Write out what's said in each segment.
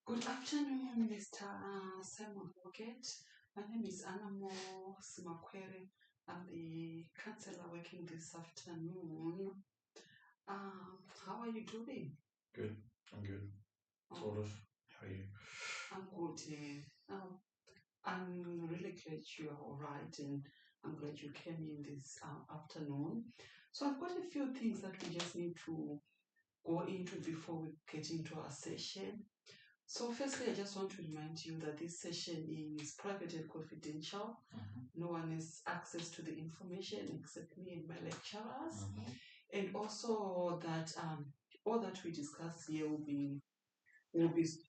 Good afternoon, Mr. Simon Rocket. My name is Anamo Simakwere. I'm the counselor working this afternoon. How are you doing? Good. I'm good. Sort of. How are you? I'm good. I'm really glad you're all right, and I'm glad you came in this afternoon. So I've got a few things that we just need to go into before we get into our session. So firstly, I just want to remind you that this session is private and confidential. No one has access to the information except me and my lecturers. And also that all that we discuss here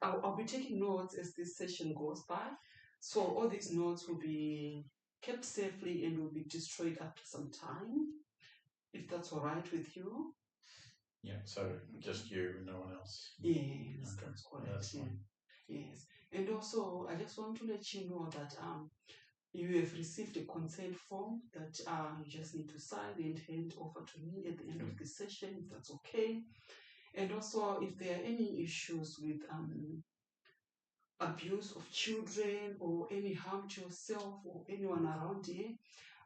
I'll be taking notes as this session goes by. So all these notes will be kept safely and will be destroyed after some time, if that's all right with you. Yeah, so just you and no one else. Yes, Okay. that's correct. That's fine. Yes. And also, I just want to let you know that you have received a consent form that you just need to sign and hand over to me at the end of the session, if that's okay. And also, if there are any issues with abuse of children or any harm to yourself or anyone around here,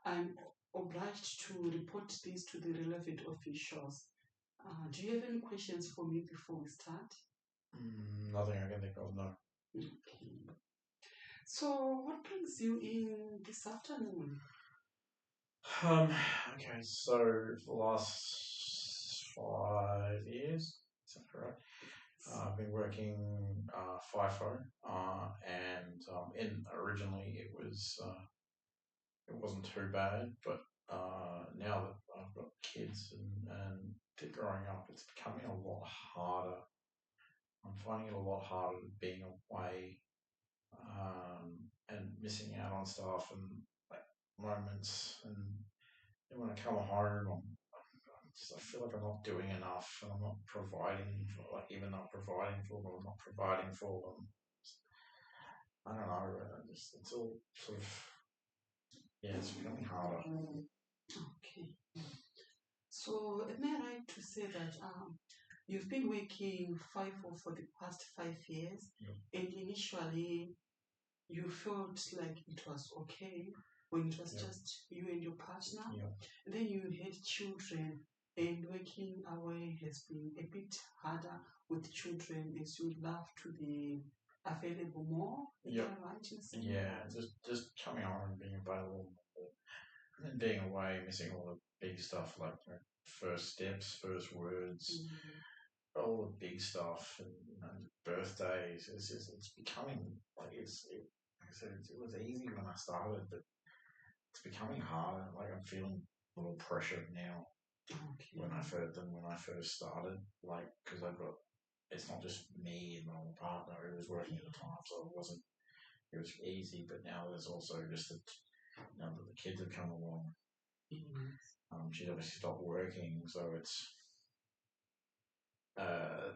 I'm obliged to report this to the relevant officials. Do you have any questions for me before we start? Nothing I can think of, no. Okay. So, what brings you in this afternoon? Okay, so for the last 5 years, is that correct? I've been working FIFO, and originally it wasn't too bad, but now that I've got kids and they're growing up, it's becoming a lot harder. I'm finding it a lot harder being away and missing out on stuff and like moments. And then when I come home, I feel like I'm not doing enough and I'm not providing for, like, even not providing for them, I'm not providing for them. I don't know. It's all sort of, yeah, it's becoming harder. Okay. So, am I right to say that you've been working FIFO for the past 5 years, and initially you felt like it was okay when it was just you and your partner? Then you had children, and working away has been a bit harder with children as you love to be available more. Is that right in saying that? Just coming home and being available and then being away, missing all the big stuff like first steps, first words, all the big stuff, and birthdays. It's becoming like like I said, it was easy when I started, but it's becoming harder. Like I'm feeling a little pressure now when I first started. Like because it's not just me and my partner who was working at the time, so it was easy. But now there's also just that now that the kids have come along. She's obviously stopped working, so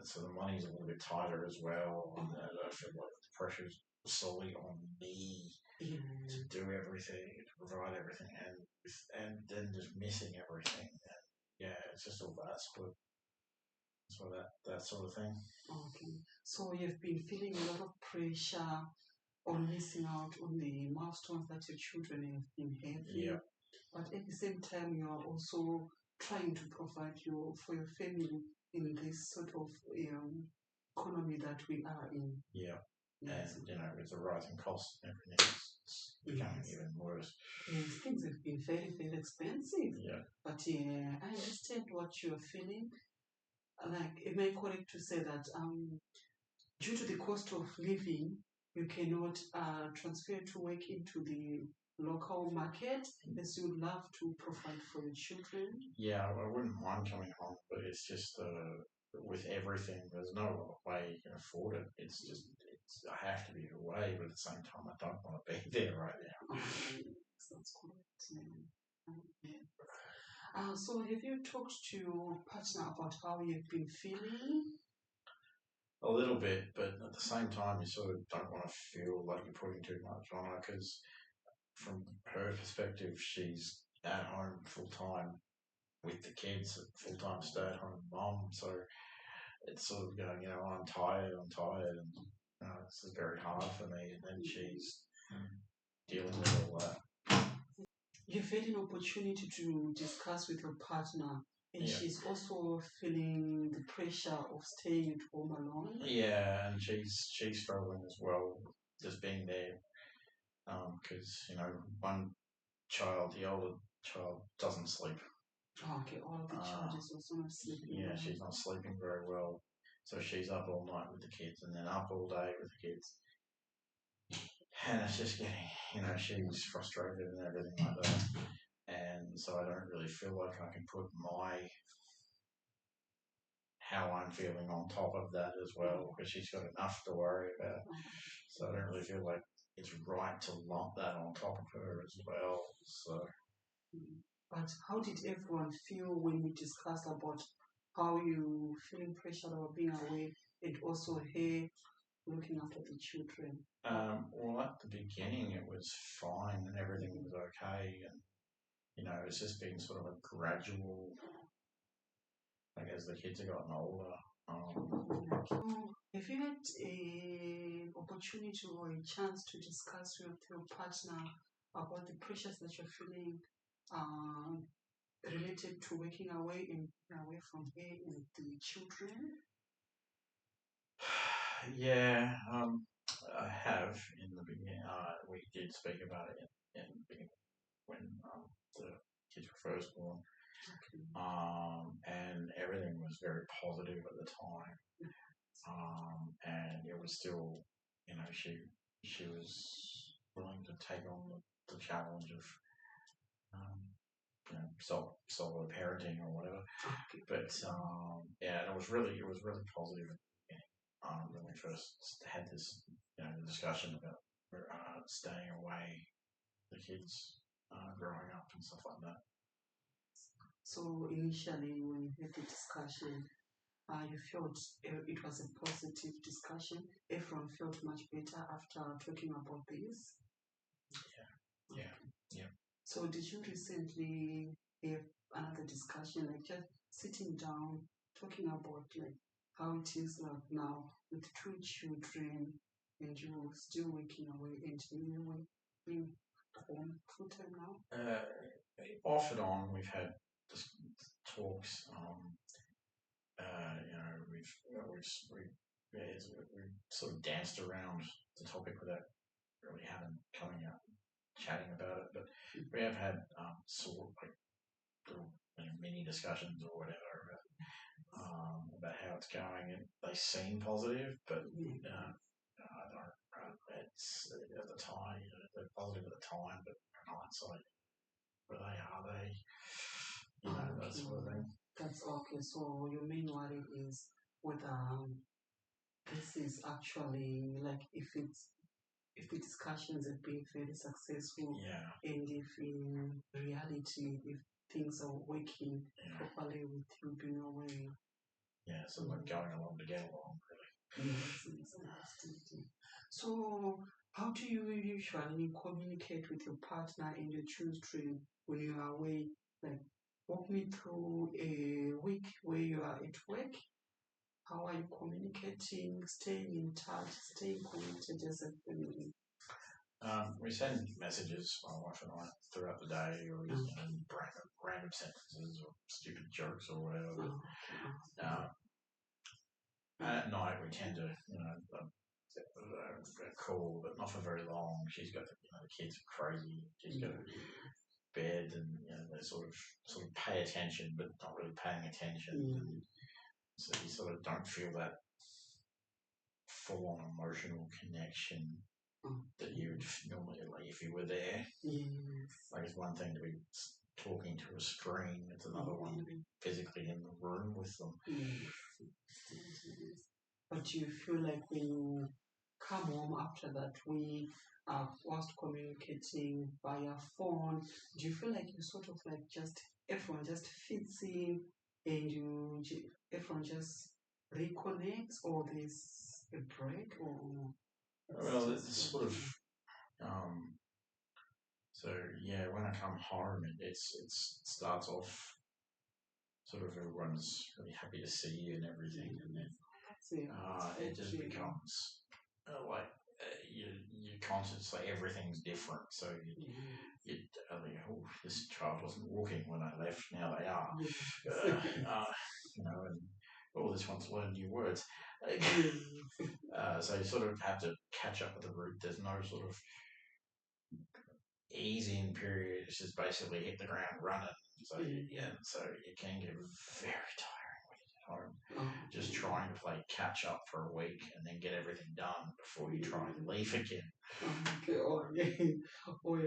so the money's a little bit tighter as well. And I feel like the pressure's solely on me to do everything, to provide everything, and then just missing everything. And yeah, it's just all that sort of thing. Okay. So you've been feeling a lot of pressure on missing out on the milestones that your children have been having. Yeah. But at the same time, you are also trying to provide for your family in this sort of economy that we are in. Yeah. Yes. And with the rising costs and everything, it's becoming even worse. Yes, things have been very, very expensive. Yeah. But I understand what you're feeling. Like, am I correct to say that due to the cost of living, you cannot transfer to work into the local market as you would love to provide for your children? Yeah, I wouldn't mind coming home, but it's just with everything, there's no way you can afford it. I have to be away, but at the same time, I don't want to be there right now. That's correct. Yeah. So have you talked to your partner about how you've been feeling? A little bit, but at the same time, you sort of don't want to feel like you're putting too much on her because from her perspective, she's at home full time with the kids, full time stay at home mom. So it's sort of going, I'm tired, and this is very hard for me, and then she's dealing with all that. You've had an opportunity to discuss with your partner, and Yeah. she's also feeling the pressure of staying at home alone. Yeah, and she's struggling as well, just being there, because one child, the older child, doesn't sleep. Oh, okay, all the child is also not sleeping. Yeah, she's not sleeping very well, so she's up all night with the kids, and then up all day with the kids, and it's just getting, she's frustrated and everything like that, and so I don't really feel like I can put how I'm feeling on top of that as well, because she's got enough to worry about. So I don't really feel like it's right to lump that on top of her as well. So. But how did everyone feel when you discussed about how you feeling pressured about being away and also her looking after the children? Well, at the beginning it was fine and everything was okay, and it's just been sort of a gradual, like as the kids have gotten older. Have you had an opportunity or a chance to discuss with your partner about the pressures that you're feeling related to working away and away from her and the children? Yeah, I have in the beginning. We did speak about it in the beginning when the kids were first born. Okay. And everything was very positive at the time. And it was still, she was willing to take on the challenge of, solo parenting or whatever. Okay. But yeah, it was really positive when we first had this, discussion about staying away, the kids growing up and stuff like that. So initially, when you had the discussion, you felt it was a positive discussion. Everyone felt much better after talking about this. Yeah. So did you recently have another discussion, like just sitting down, talking about like how it is like now with 2 children and you're still working away and you're being home full time now? Off and on, we've had just talks. We've sort of danced around the topic without really having coming out chatting about it, but we have had sort of like little mini discussions or whatever about how it's going, and they seem positive, but I don't. It's at the time, they're positive at the time, but in hindsight, where they are, that sort of thing. That's okay. So your main worry is whether this is actually like if the discussions have been very successful, and if in reality if things are working properly with you being away. Yeah, so like going along to get along, really. Yes. So how do you usually communicate with your partner and your children when you are away? Like, walk me through a week where you are at work. How are you communicating, staying in touch, staying connected as a family? We send messages, my wife and I, throughout the day, or random sentences or stupid jokes or whatever. At night, we tend to, call, but not for very long. She's got, the kids are crazy. She's got bed, and they sort of pay attention, but not really paying attention. And so you sort of don't feel that full-on emotional connection that you would normally, like if you were there. Like it's one thing to be talking to a screen; it's another one to be physically in the room with them. But do you feel like when you come home after that week, whilst communicating via phone, do you feel like you sort of like just everyone just fits in and everyone just reconnects, or there's a break, or? Well, it's sort of. So yeah, when I come home, it starts off sort of everyone's really happy to see you and everything, and then it just becomes like you consciously everything's different. So you think, oh, this child wasn't walking when I left. Now they are. And oh, this one's learned new words. So you sort of have to catch up with the route. There's no sort of easing period. It's just basically hit the ground running. So so you can get very tiring when you get home. Just trying to play catch up for a week and then get everything done before you try and leave again. Okay.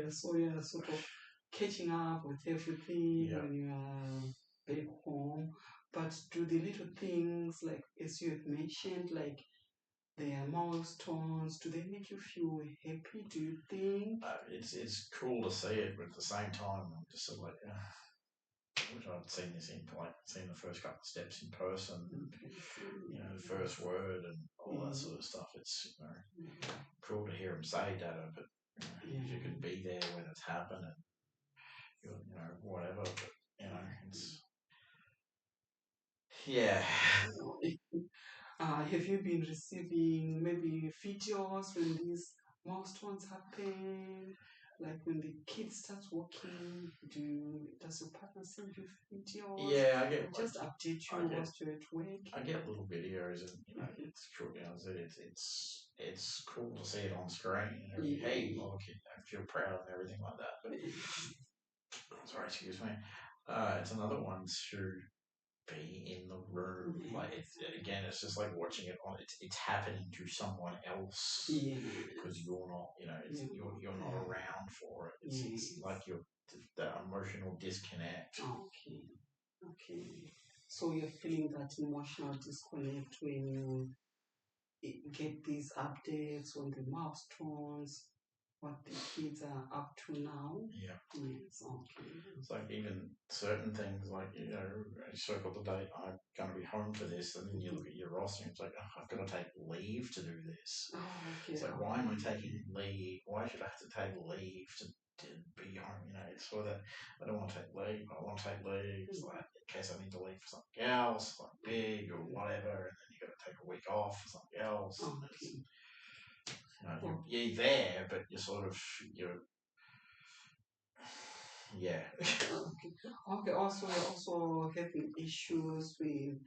So yeah, sort of catching up with everything when you are back home. But do the little things, like as you have mentioned, like their milestones, do they make you feel happy? Do you think? It's cool to see it, but at the same time, I'm just sort of like, I wish I'd seen this seen the first couple of steps in person, the first word and all that sort of stuff. It's cool to hear them say data, but if you could be there when it's happening, whatever. But it's yeah. Have you been receiving maybe videos when these milestones happen? Like when the kid starts walking, does your partner send you videos? Yeah, I get just update you whilst you're at work. I get little videos, and it's cool. It's cool to see it on screen. Hey, look, I feel proud and everything like that. But sorry, excuse me. It's another one to be in the room. Like it's just like watching it on. It's happening to someone else because you're not. You're not around for it. It's like you're that emotional disconnect. Okay. So you're feeling that emotional disconnect when you get these updates on the milestones, what the kids are up to now. Yeah. Yes, okay. It's like even certain things like, I circle the date, I'm going to be home for this, and then you look at your roster and it's like, oh, I've got to take leave to do this. It's like, why am I taking leave? Why should I have to take leave to be home? It's for that. I don't want to take leave. I want to take leave. It's like, in case I need to leave for something else, like big or whatever, and then you got to take a week off for something else. You're there, but yeah. Okay. Also, you're also having issues with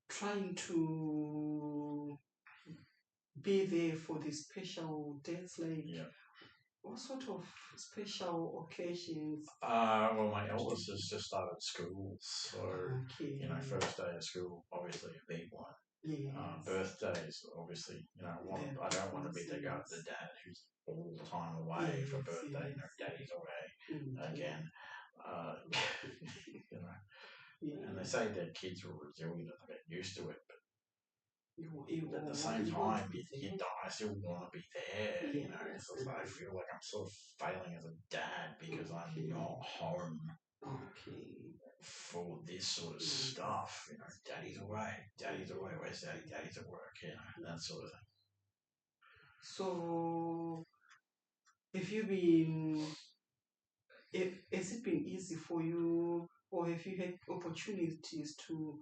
trying to be there for the special days, like what sort of special occasions? Well, my eldest has just started school, so first day of school, obviously a big one. Birthdays, obviously, I don't want to be the dad who's all the time away for birthday. Daddy's away again. And they say that kids are resilient and they get used to it, but at the same time, I still want to be there. I feel like I'm sort of failing as a dad because I'm not home for this sort of stuff. Daddy's away. Where's daddy? Daddy's at work. That sort of thing. So, has it been easy for you, or have you had opportunities to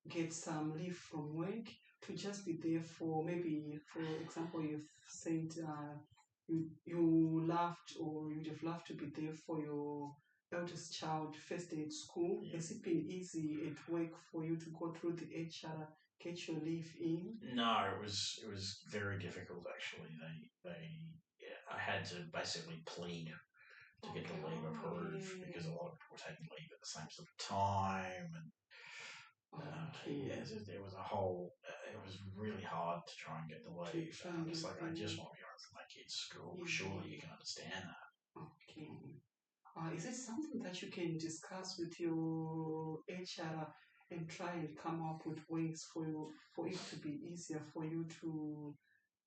get some leave from work to just be there for, maybe, for example, you've said you loved, or you'd have loved to be there for your eldest child first day at school. Has it been easy at work for you to go through the HR, get your leave in? No, it was very difficult actually. I had to basically plead to get the leave approved because a lot of people were taking leave at the same sort of time, and there was a whole. It was really hard to try and get the leave. It's like, I just want to be home from my kids' school. Surely you can understand that. Okay. Is it something that you can discuss with your HR and try and come up with ways for it to be easier for you to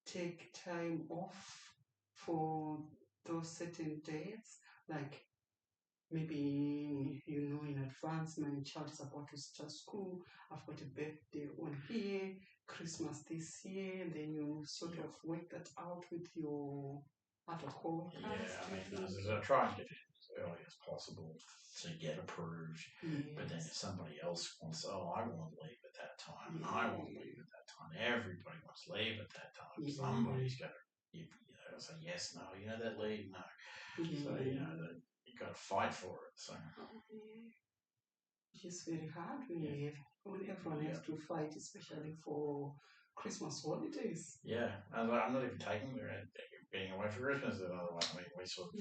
take time off for those certain dates? Like, maybe in advance, my child is about to start school, I've got a birthday on here, Christmas this year, and then you sort of work that out with your other co-workers. I try and get it early as possible to get approved. Yes. But then if somebody else wants, oh, I want to leave at that time, and I want to leave at that time, everybody wants to leave at that time. Yeah. Somebody's got to, say yes, no, that leave, no. Yeah. So, you've got to fight for it. So, which is very hard when everyone has to fight, especially for Christmas holidays. Yeah, I'm not even taking being away for Christmas another one. I mean, we sort of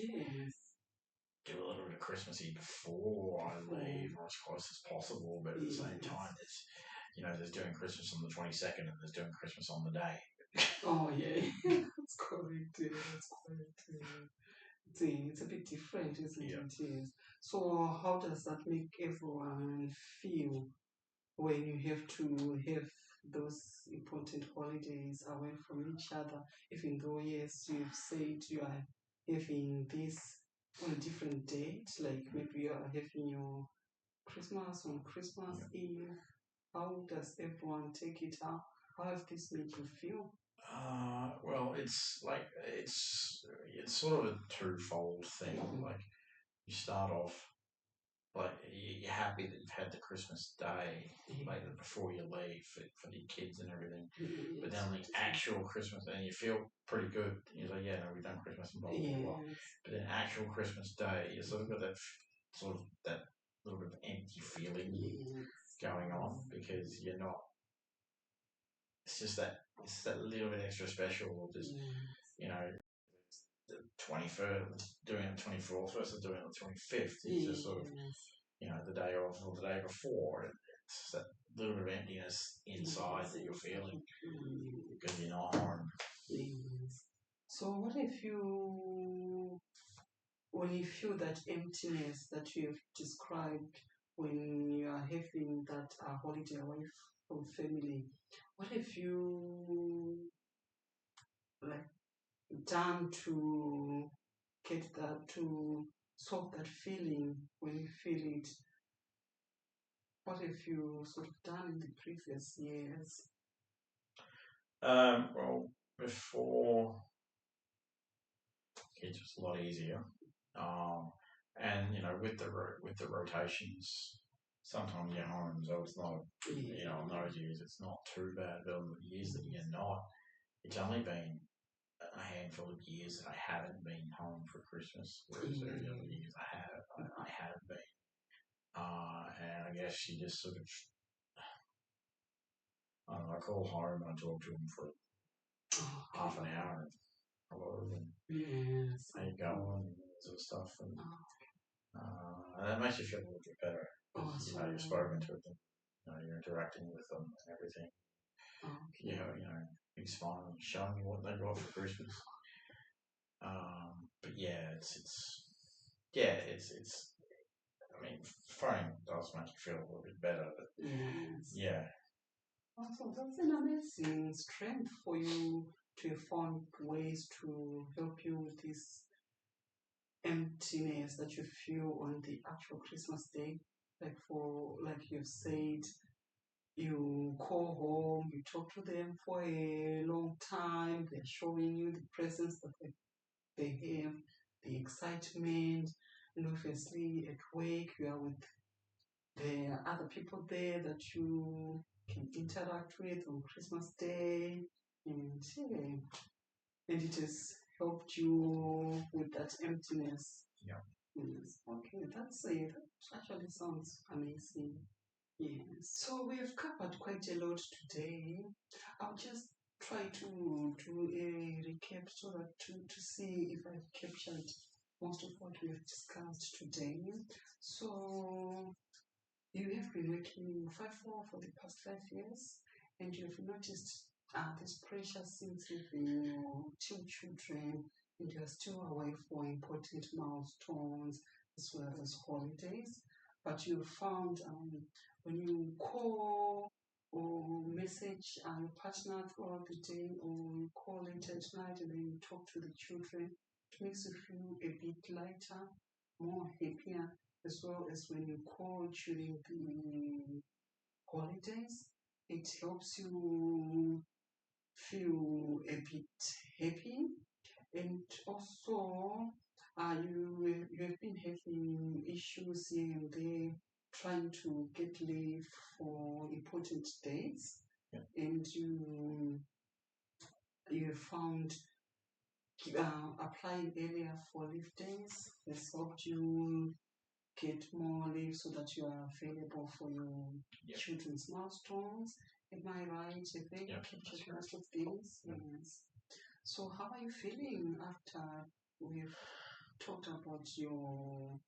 do a little bit of Christmassy before I leave, or as close as possible. But at the same time, there's doing Christmas on the 22nd, and there's doing Christmas on the day. Oh yeah, that's correct. Yeah, that's correct. It's a bit different, isn't it? Yes. So how does that make everyone feel when you have to have those important holidays away from each other, even though, yes, you've said you are having this on a different date, like maybe you are having your Christmas on Christmas Eve. How does everyone take it? How has this made you feel? Well, it's sort of a twofold thing. Like, you start off, like, you're happy that you've had the Christmas day later before you leave for the kids and everything. But then the actual Christmas, and you feel pretty good. You're like, yeah, no, we've done Christmas and blah, blah, blah. But then actual Christmas day, you sort of got that little bit of empty feeling going on, because you're not. It's just that little bit extra special. Just the 23rd, doing it the 24th versus doing it the 25th. It's just sort of the day of or the day before. It's that little bit of emptiness inside that you're feeling because you're not home. So what if when you feel that emptiness that you have described when you are having that holiday away from family, what have you done to get that, to solve that feeling when you feel it? What have you sort of done in the previous years? Well, before, it was a lot easier. And with the rotations, sometimes you're home, so it's not. In those years, it's not too bad. But in the years that you're not, it's only been a handful of years that I haven't been home for Christmas, whereas the other years I have been. And I guess you just sort of, I don't know, I call home and I talk to them for half an hour and hello and how you going and that sort of stuff, and that makes you feel a little bit better because you've spoken to them, you're interacting with them and everything. Big smile and showing you what they got for Christmas. But yeah, it's. I mean, phone does make you feel a little bit better, but yeah. Also, that's an amazing strength for you to have found ways to help you with this emptiness that you feel on the actual Christmas day. Like you've said, you call home, you talk to them for a long time, they're showing you the presents that they have, the excitement, and obviously at work you are with the other people there that you can interact with on Christmas Day, and it has helped you with that emptiness. Yeah. Yes. Okay, that's it. That actually sounds amazing. Yes. So we have covered quite a lot today. I'll just try to do a recap so that to see if I've captured most of what we have discussed today. So you have been working 5-4 for the past 5 years, and you've noticed this pressure since having your 2 children, and you're still away for important milestones as well as holidays. But you found when you call or message your partner throughout the day, or you call late at night and then you talk to the children, it makes you feel a bit lighter, more happier, as well as when you call during the holidays. It helps you feel a bit happy, and also You've been having issues here and there trying to get leave for important dates, and you found applying earlier for leave days has helped you get more leave so that you are available for your children's milestones. Am I right? Have they captured most of things? Yes. So how are you feeling after we've talked about your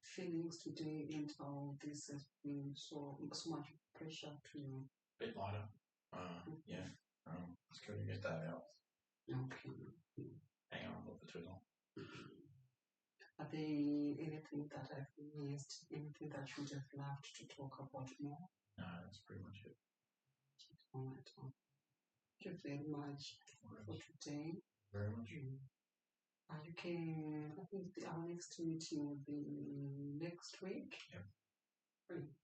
feelings today and how this has been so much pressure to you? A bit lighter. It's good to get that out. Okay. Hang on a little bit too long. Are there anything that I've missed? Anything that you would have loved to talk about more? No, that's pretty much it. All right. Thank you very much for today. Very much. You can, I think our next meeting will be next week. Yep. Great.